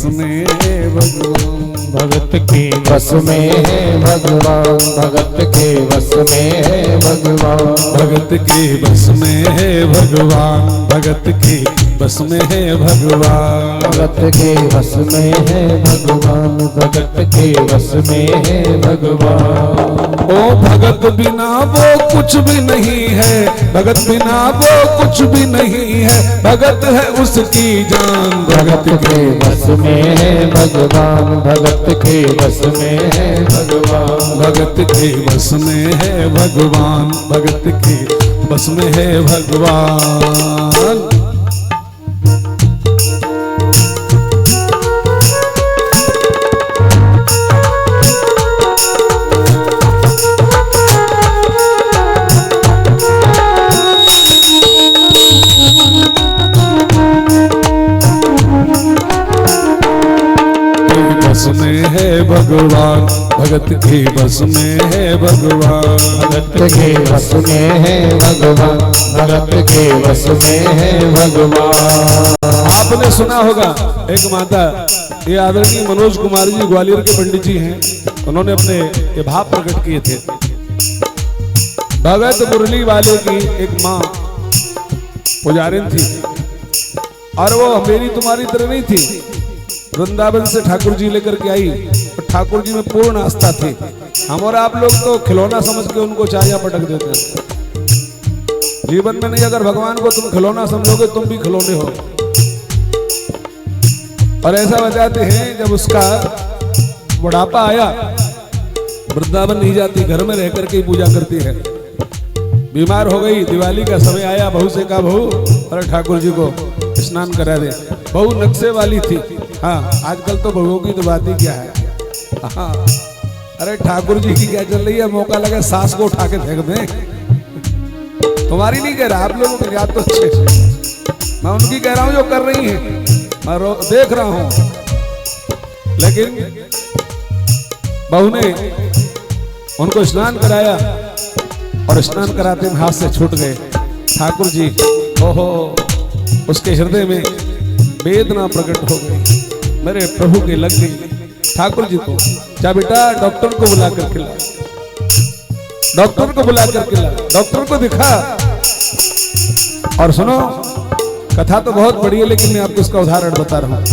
में है भगवान, भगत के बस में है भगवान, भगत के बस में है भगवान, भगत के बस में है भगवान, भगत के बस में है भगवान, भगत के बस में है भगवान, भगत के बस में है भगवान। ओ भगत बिना वो कुछ भी नहीं है, भगत बिना वो कुछ भी नहीं है, भगत है उसकी जान, भगत के बस में है भगवान, भगत के बस में है भगवान, भगत के बस में है भगवान, भगत के बस में है भगवान। बस में है भगवान, भगत के बस में है भगवान, भगत के बस में है भगवान, भगत के बस में है भगवान। आपने सुना होगा एक माता, ये आदरणीय मनोज कुमार जी ग्वालियर के पंडित जी हैं, उन्होंने अपने ये भाव प्रकट किए थे। भगत मुरली वाले की एक माँ पुजारिन थी और वो मेरी तुम्हारी तरह नहीं थी, वृंदावन से ठाकुर जी लेकर के आई और ठाकुर जी में पूर्ण आस्था थी। हम और आप लोग तो खिलौना समझ के उनको चाया पटक देते हैं। जीवन में नहीं, अगर भगवान को तुम खिलौना समझोगे तुम भी खिलौने हो। और ऐसा बताते हैं जब उसका बुढ़ापा आया, वृंदावन नहीं जाती, घर में रह करके ही पूजा करती है। बीमार हो गई, दिवाली का समय आया, बहू से कहा बहू अरे ठाकुर जी को स्नान करा दे। बहू नक्शे वाली थी। हाँ, आजकल तो बहुओं की तो बात ही क्या है। हाँ, अरे ठाकुर जी की क्या चल रही है, मौका लगा सास को उठा के फेंक दें। तुम्हारी नहीं कह रहा, आप लोगों की याद तो अच्छे, मैं उनकी कह रहा हूं जो कर रही हैं, मैं देख रहा हूं। लेकिन बहू ने उनको स्नान कराया और स्नान कराते हाथ से छूट गए। ठाकुर जी ओहो, उसके हृदय में वेदना प्रकट हो गई, मेरे प्रभु के लग गई। ठाकुर जी को जा बेटा डॉक्टर को बुला कर खिला, डॉक्टर को बुला कर खिला, डॉक्टर को दिखा। और सुनो, कथा तो बहुत बड़ी है लेकिन मैं आपको इसका उदाहरण बता रहा हूं।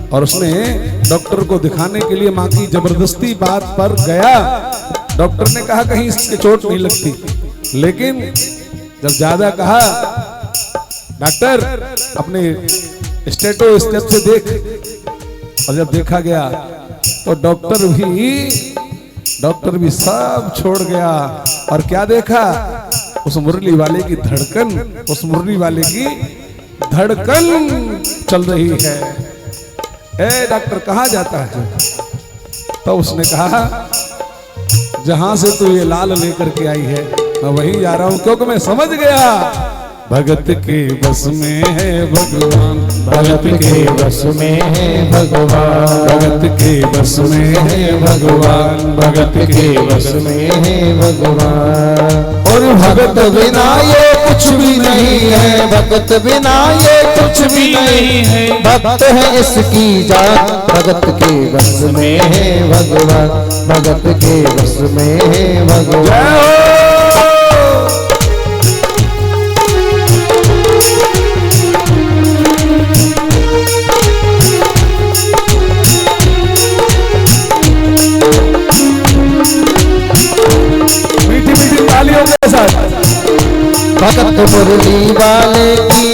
और उसने डॉक्टर को दिखाने के लिए मां की जबरदस्ती बात पर गया। डॉक्टर ने कहा कहीं इसके चोट नहीं लगती, लेकिन जब ज्यादा कहा, डॉक्टर अपने स्टेटो स्टेप से देख। और जब देखा गया तो डॉक्टर भी सब छोड़ गया। और क्या देखा, उस मुरली वाले की धड़कन, उस मुरली वाले की धड़कन चल रही है। ए डॉक्टर कहाँ जाता है? तो उसने कहा जहां से तू ये लाल लेकर के आई है मैं वहीं जा रहा हूं, क्योंकि मैं समझ गया भगत के बस में है भगवान, भगत के बस में है भगवान, भगत के बस में है भगवान, भगत के बस में है भगवान। और भगत बिना ये कुछ भी नहीं है, भगत बिना ये कुछ भी नहीं है, भक्त है इसकी जान, भगत के बस में है भगवान, भगत के बस में है भगवान। भगत मुरली वाले की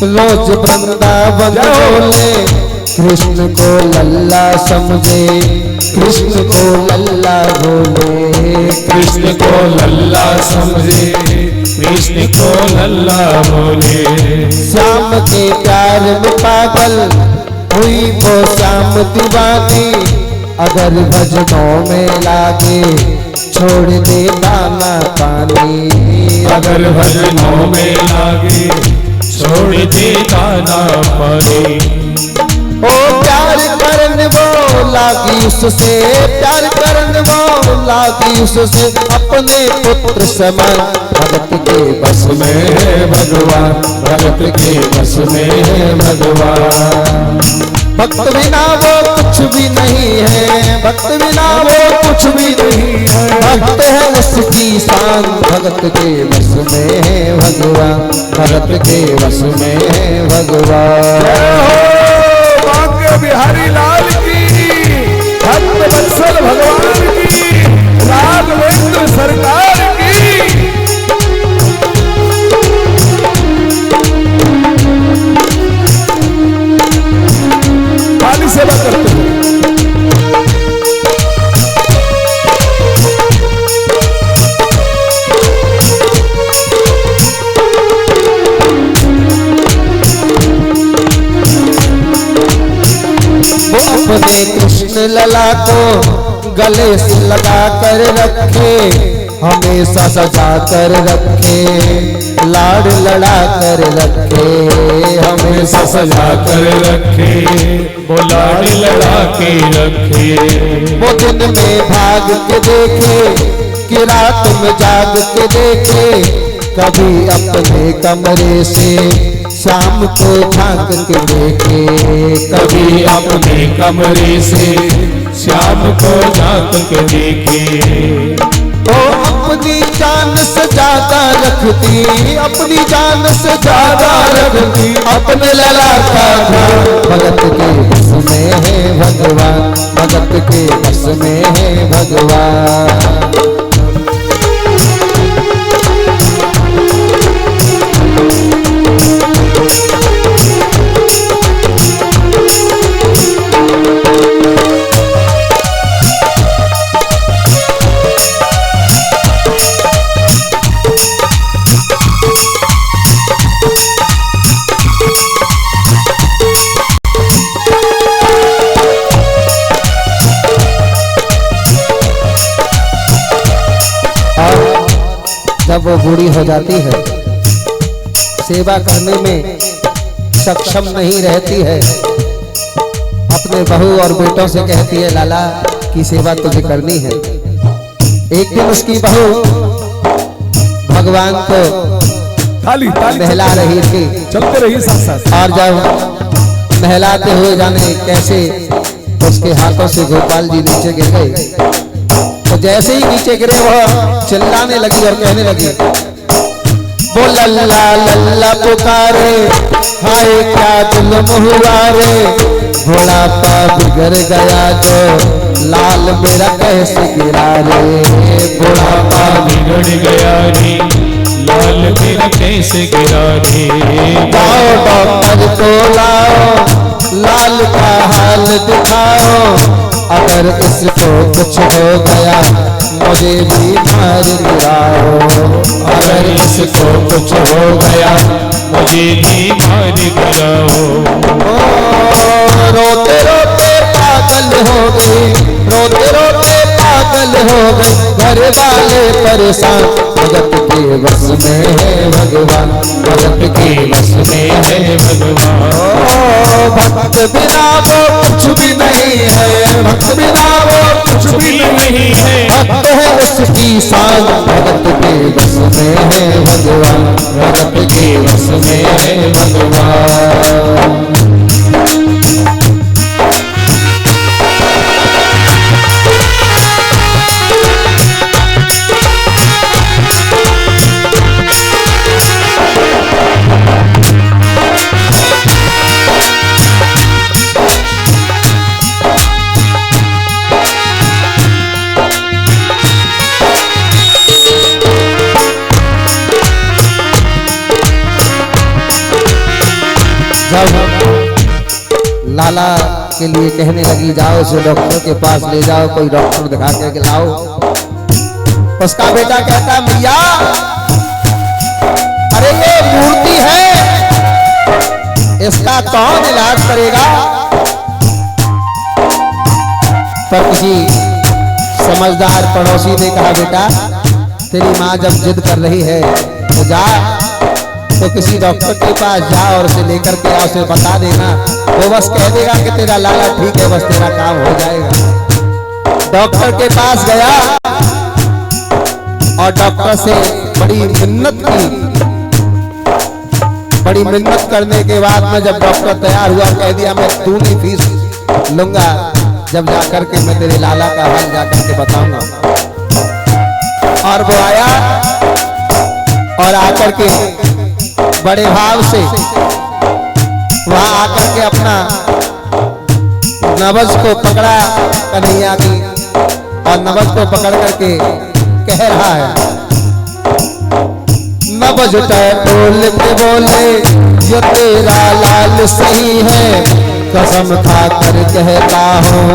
रोज वृंदावन बोले, कृष्ण को लल्ला समझे, कृष्ण को लल्ला बोले, कृष्ण को लल्ला समझे, कृष्ण को लल्ला बोले। श्याम के प्यार में पागल हुई वो श्याम दीवानी, अगर भजनों में लागे छोड़ दे दाना पानी, अगर भजनों में लागे छोड़ दे दाना पानी। ओ प्यार करन वो लागी उससे, प्यार करन वो लागी उससे, अपने पुत्र समान, भगत के बस में है भगवान, भगत के बस में है भगवान। भक्त बिना वो कुछ भी नहीं है, भक्त बिना वो कुछ भी नहीं है। भक्त है उसकी शान, भगत के बस में है भगवान, भगत के बस में है भगवान। बांके बिहारी लाल की, भक्त वत्सल भगवान की, राघवेंद्र सरकार की। खाली सेवा करते हैं। अपने कृष्ण लला को गले से लगा कर रखे, हमेशा सजा कर रखे, लाड लड़ा कर रखे, हमेशा सजा कर रखे, वो लाड लड़ा के रखे। वो दिन में भाग के देखे कि रात में जाग के देखे, कभी अपने कमरे से शाम को झांक के देखे, कभी अपने कमरे से शाम को झांक के देखे। वो अपनी जान से ज्यादा रखती, अपनी जान से ज्यादा रखती अपने लला का ध्यान। भगत के बस में है भगवान, भगत के बस में है भगवान। जब वो बूढ़ी हो जाती है, सेवा करने में सक्षम नहीं रहती है, अपने बहू और बेटों से कहती है लाला की सेवा तुझे करनी है। एक दिन उसकी बहू भगवान को ताली नहला रही थी, चलते रहिए साथ साथ। और जब नहलाते हुए जाने कैसे उसके हाथों से गोपाल जी नीचे गिर गए, तो जैसे ही नीचे गिरे वह चिल्लाने लगी और कहने लगी, वो लल्ला लल्ला पुकारे, हाय क्या जुल्म हुआ रे, बुढ़ापा बिगड़ गया जो लाल मेरा कैसे गिरा रे, बुढ़ापा बिगड़ गया रे, लाल मेरा कैसे गिरा रे। जाओ डॉक्टर को लाओ, लाल का हाल दिखाओ, अगर इसको कुछ हो गया मुझे भी मार गिराओ, अगर इसको कुछ हो गया मुझे भी मार गिराओ। रोते रोते पागल हो गए, रोते रोते पागल हो गए, घर वाले परेशान। भगत के बस में है भगवान, भगत के बस में है भगवान। भक्त बिना वो कुछ भी नहीं है, भक्त बिना वो कुछ भी नहीं है। भक्त है उसकी शान, भगत के बस में है भगवान, भगत के बस में है भगवान। लाला के लिए कहने लगी, जाओ इसे डॉक्टर के पास ले जाओ, कोई डॉक्टर दिखा के लाओ। उसका बेटा कहता, भैया अरे ये मूर्ति है, इसका कौन इलाज करेगा। पर किसी समझदार पड़ोसी ने कहा, बेटा तेरी माँ जब जिद कर रही है तो जा, तो किसी डॉक्टर के पास जा और उसे लेकर के आ, उसे बता देना, वो बस कह देगा कि तेरा लाला ठीक है, बस तेरा काम हो जाएगा। डॉक्टर के पास गया और डॉक्टर से बड़ी मिन्नत की, बड़ी मिन्नत करने के बाद में जब डॉक्टर तैयार हुआ, कह दिया मैं दूनी फीस लूंगा जब जाकर के मैं तेरे लाला का हाल जाकर के बताऊंगा। और वो आया और आकर के बड़े भाव से वहां आकर के अपना नवज को पकड़ा कन्हैया की, और नवज को पकड़ करके कह रहा है, नवज टैटोल के बोले ये तेरा लाल सही है, कसम खा कर कहता हूँ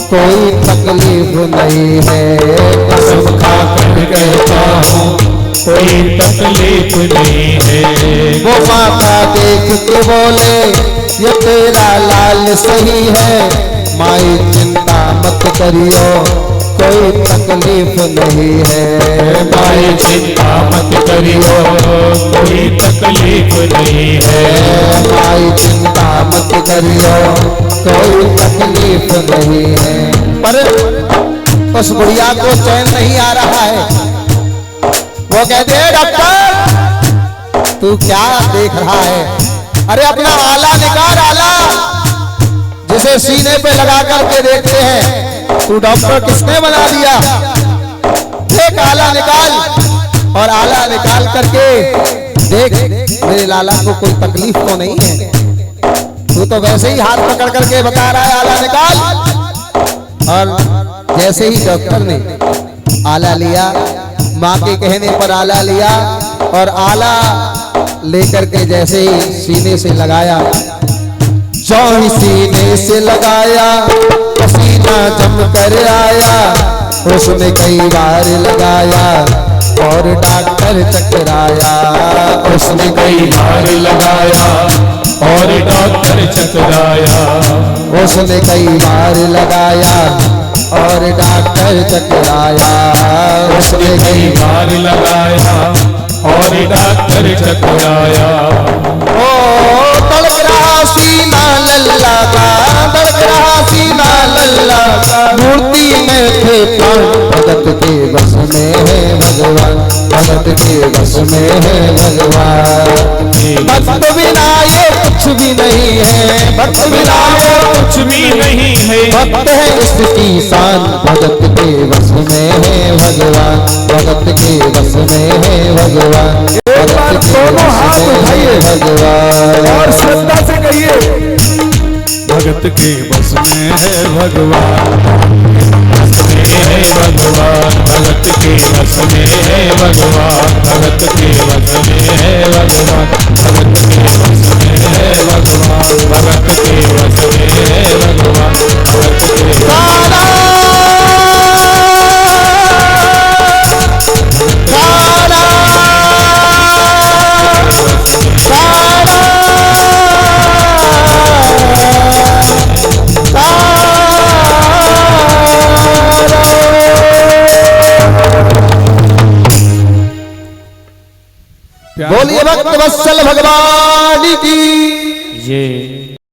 कोई तकलीफ नहीं है, कसम खा कर कहता हूँ कोई तकलीफ नहीं है। वो माथा देख के बोले ये तेरा लाल सही है, माई चिंता मत करियो कोई तकलीफ नहीं है, माई चिंता मत करियो कोई तकलीफ नहीं है, माई चिंता मत करियो कोई तकलीफ नहीं है। पर उस बुढ़िया को चैन नहीं आ रहा है। वो कहते हैं डॉक्टर तू क्या देख रहा है? अरे अपना आला निकाल, आला जिसे सीने पे लगा करके देखते हैं। तू डॉक्टर किसने बना दिया? देख आला निकाल, और आला निकाल करके देख मेरे लाला को कोई तकलीफ तो नहीं है। तू तो वैसे ही हाथ पकड़ करके बता रहा है आला निकाल। और जैसे ही डॉक्टर ने आला लिया, माँ के कहने पर आला लिया, और आला लेकर के जैसे ही सीने से लगाया, जौन सीने से लगाया पसीना जम कर आया, उसने कई बार लगाया और डॉक्टर चकराया, उसने कई बार लगाया और डॉक्टर चकराया, उसने कई बार लगाया और डॉक्टर चकराया, उसने कई बार लगाया और डॉक्टर चकराया। ओ तड़प रहा सीना लल्ला का, तड़प रहा सीना लल्ला का, मूर्ति में थे प्राण भगत के बस में है भगवान, भगत के बस में है भगवान। भक्त बिना ये कुछ भी नहीं है, भक्त बिना ये कुछ भी नहीं है, भक्त है इसकी शान, भगत के बस में है भगवान, भगत के बस में है भगवान, एक बार दोनों हाथ उठाइए भगवान। और श्रद्धा से कहिए, भगत के बस में है भगवान, है भगवान, भगत के बस में है भगवान, भगत के बस में है भगवान, भगत के बस में है भगवान, भगत के बस में है भगवान, भगत के बोलिए भक्त वत्सल भगवान की। ये